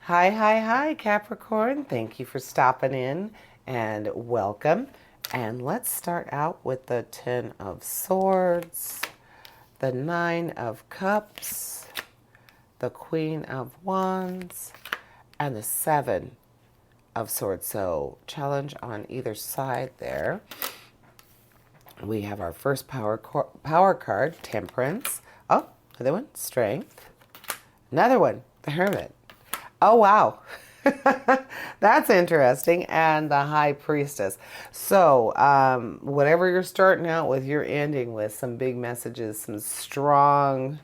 Hi, hi, hi, Capricorn. Thank you for stopping in and welcome. And let's start out with the Ten of Swords, the Nine of Cups, the Queen of Wands, and the Seven of Swords. So, challenge on either side there. We have our first power card, Temperance. Oh, another one, Strength. Another one, the Hermit. Oh, wow. That's interesting. And the High Priestess. So, whatever you're starting out with, you're ending with some big messages, some strong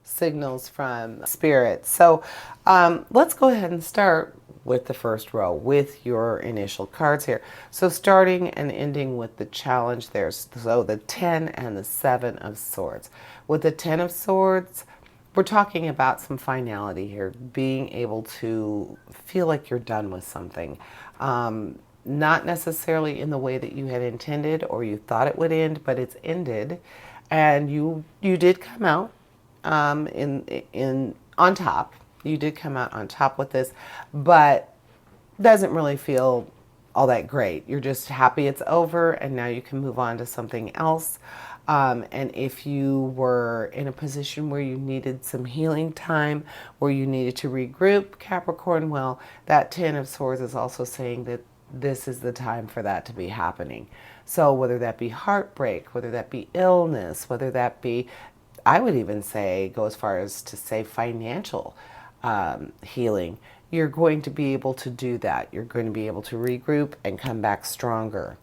signals from Spirit. So, let's go ahead and start with the first row with your initial cards here. So, starting and ending with the challenge there. So, the 10 and the 7 of Swords. With the 10 of Swords, we're talking about some finality here, being able to feel like you're done with something. Not necessarily in the way that you had intended or you thought it would end, but it's ended, and you did come out in on top. You did come out on top with this, but doesn't really feel all that great. You're just happy it's over and now you can move on to something else. And if you were in a position where you needed some healing time, where you needed to regroup, Capricorn, well, that Ten of Swords is also saying that this is the time for that to be happening. So whether that be heartbreak, whether that be illness, whether that be, I would even say, go as far as to say financial healing, you're going to be able to do that. You're going to be able to regroup and come back stronger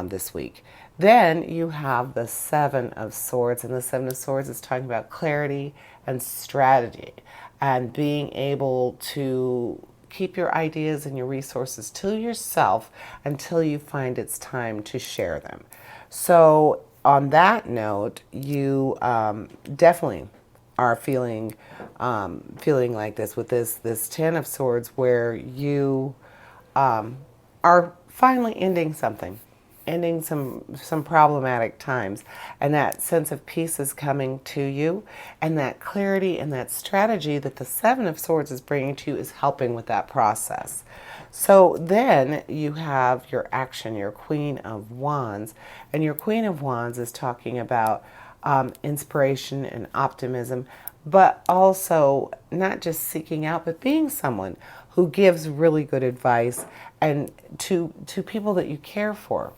this week. Then you have the Seven of Swords, and the Seven of Swords is talking about clarity and strategy and being able to keep your ideas and your resources to yourself until you find it's time to share them. So, on that note, you definitely are feeling like this with this Ten of Swords, where you are finally ending some problematic times, and that sense of peace is coming to you, and that clarity and that strategy that the Seven of Swords is bringing to you is helping with that process. So then you have your action, your Queen of Wands, and your Queen of Wands is talking about inspiration and optimism, but also not just seeking out, but being someone who gives really good advice and to people that you care for.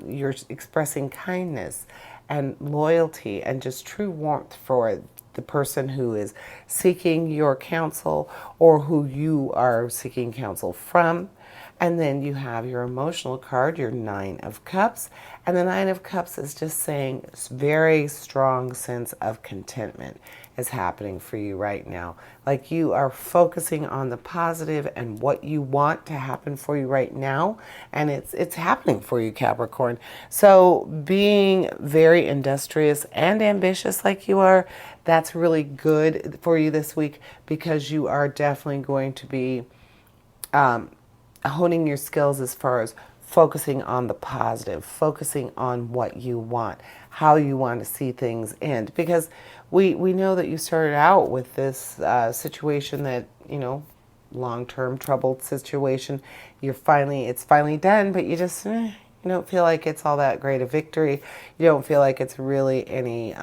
You're expressing kindness and loyalty and just true warmth for the person who is seeking your counsel or who you are seeking counsel from. And then you have your emotional card, your Nine of Cups. And the Nine of Cups is just saying very strong sense of contentment is happening for you right now. Like you are focusing on the positive and what you want to happen for you right now. And it's happening for you, Capricorn. So being very industrious and ambitious like you are, that's really good for you this week, because you are definitely going to be honing your skills as far as focusing on the positive, focusing on what you want, how you want to see things end. Because we know that you started out with this situation that, long-term troubled situation. It's finally done, but you just, you don't feel like it's all that great a victory. You don't feel like it's really any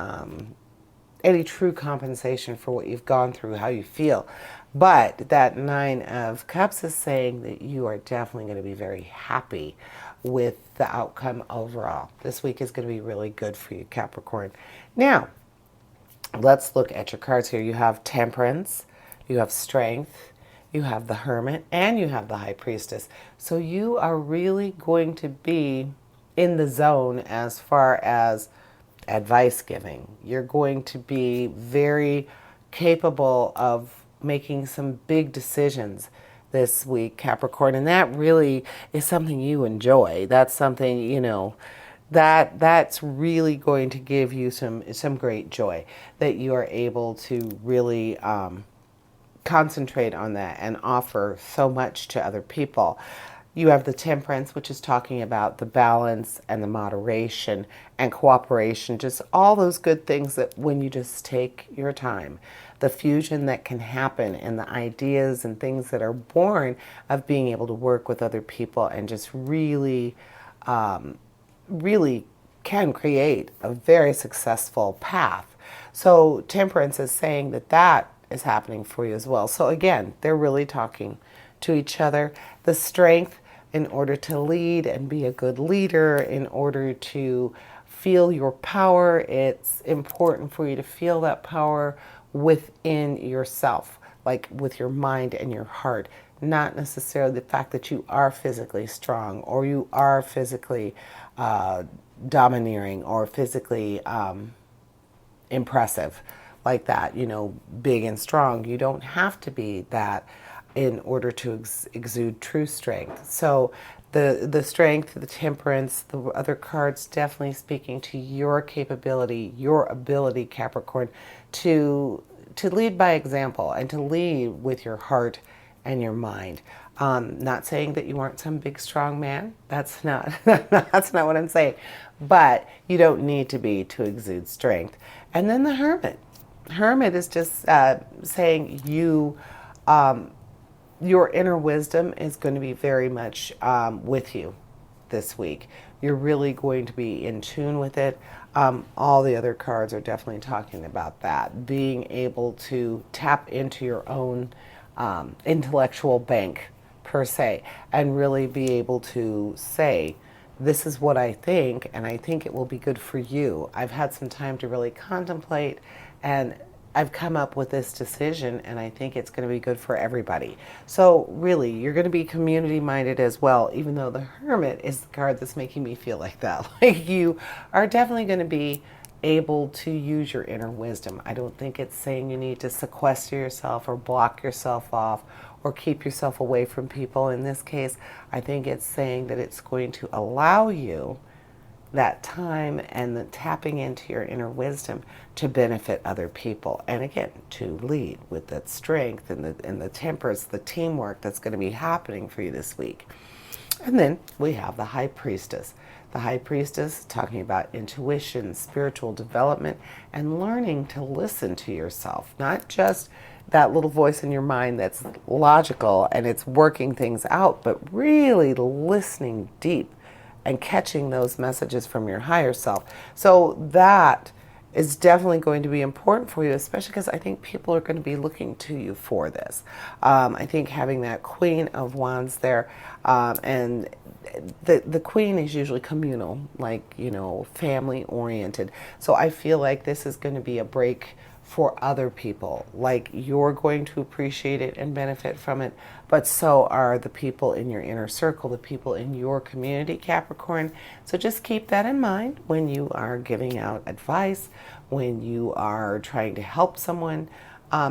true compensation for what you've gone through, how you feel. But that Nine of Cups is saying that you are definitely going to be very happy with the outcome overall. This week is going to be really good for you, Capricorn. Now, let's look at your cards here. You have Temperance, you have Strength, you have the Hermit, and you have the High Priestess. So you are really going to be in the zone as far as advice giving. You're going to be very capable of making some big decisions this week, Capricorn, and that really is something you enjoy. That's something, that's really going to give you some great joy, that you are able to really concentrate on that and offer so much to other people. You have the Temperance, which is talking about the balance and the moderation and cooperation, just all those good things that when you just take your time, the fusion that can happen and the ideas and things that are born of being able to work with other people and just really, really can create a very successful path. So Temperance is saying that that is happening for you as well. So again, they're really talking to each other. The Strength, in order to lead and be a good leader, in order to feel your power, it's important for you to feel that power within yourself, like with your mind and your heart, not necessarily the fact that you are physically strong or you are physically domineering or physically impressive like that, big and strong. You don't have to be that in order to exude true strength. So the Strength, the Temperance, the other cards definitely speaking to your capability, your ability, Capricorn, to lead by example and to lead with your heart and your mind. Not saying that you aren't some big strong man. That's not that's not what I'm saying. But you don't need to be to exude strength. And then the Hermit. Hermit is just saying your inner wisdom is going to be very much with you this week. You're really going to be in tune with it. All the other cards are definitely talking about that. Being able to tap into your own intellectual bank, per se, and really be able to say, this is what I think, and I think it will be good for you. I've had some time to really contemplate, and I've come up with this decision, and I think it's going to be good for everybody. So really, you're going to be community-minded as well, even though the Hermit is the card that's making me feel like that. Like you are definitely going to be able to use your inner wisdom. I don't think it's saying you need to sequester yourself or block yourself off or keep yourself away from people. In this case, I think it's saying that it's going to allow you that time and the tapping into your inner wisdom to benefit other people. And again, to lead with that strength and the Temperance, the teamwork that's going to be happening for you this week. And then we have the High Priestess. The High Priestess talking about intuition, spiritual development, and learning to listen to yourself. Not just that little voice in your mind that's logical and it's working things out, but really listening deep and catching those messages from your higher self. So that is definitely going to be important for you, especially because I think people are going to be looking to you for this. I think having that Queen of Wands there, and the Queen is usually communal, like, family oriented. So I feel like this is going to be a break for other people. Like, you're going to appreciate it and benefit from it, but so are the people in your inner circle, the people in your community, Capricorn. So just keep that in mind when you are giving out advice, when you are trying to help someone.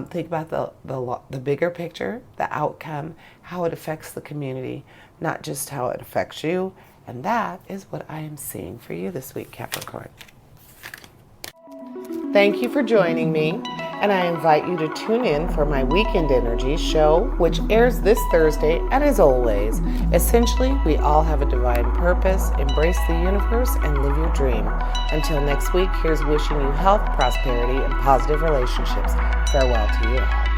Think about the bigger picture, the outcome, how it affects the community, not just how it affects you. And that is what I am seeing for you this week, Capricorn. Thank you for joining me, and I invite you to tune in for my Weekend Energy show, which airs this Thursday. And as always, essentially, we all have a divine purpose. Embrace the universe and live your dream. Until next week, here's wishing you health, prosperity, and positive relationships. Farewell to you.